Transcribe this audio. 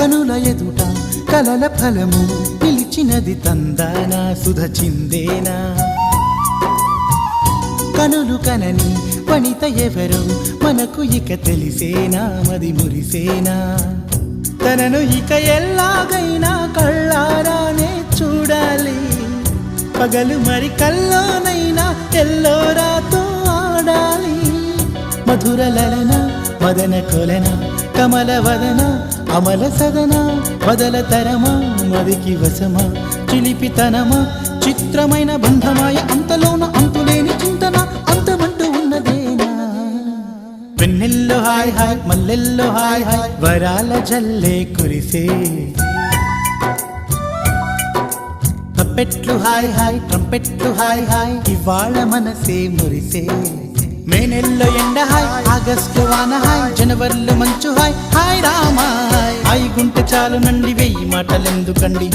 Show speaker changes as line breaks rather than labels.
కనుల ఎదుట కలల ఫలము పిలిచినది తందానా సుధ చిందేనా కనులు కనని వనిత ఎవరు మనకు ఇక తెలిసేనా మది మురిసేనా తనను ఇక ఎల్లాగైనా కళ్ళారానే చూడాలి పగలు మరి కల్లోనైనా ఎల్లోరాతో ఆడాలి మధుర లలన మదన కొలన కమల వదన అమల సదన వదల తరమా మదికి వశమా చిలిపితనమా చిత్రమైన బంధమాయ అంతలోన అంతులేని చింతన అంతమంటూ ఉన్నదేనా వెన్నెల్లో హాయ్ హాయ్ మల్లెల్లో హాయ్ హాయ్ వరాల జల్లే కురిసే తప్పెట్లు హాయ్ హాయ్ ట్రంపెట్లు హాయ్ హాయ్ ఇవాళ మనసే మురిసే మే నెలలో ఎండ హాయ్ ఆగస్టు వాన హాయ్ జనవరిలో మంచు హాయ్ హాయ్ రామా హాయ్ గుంటె చాలు నండి 1000 మాటలెందుకండి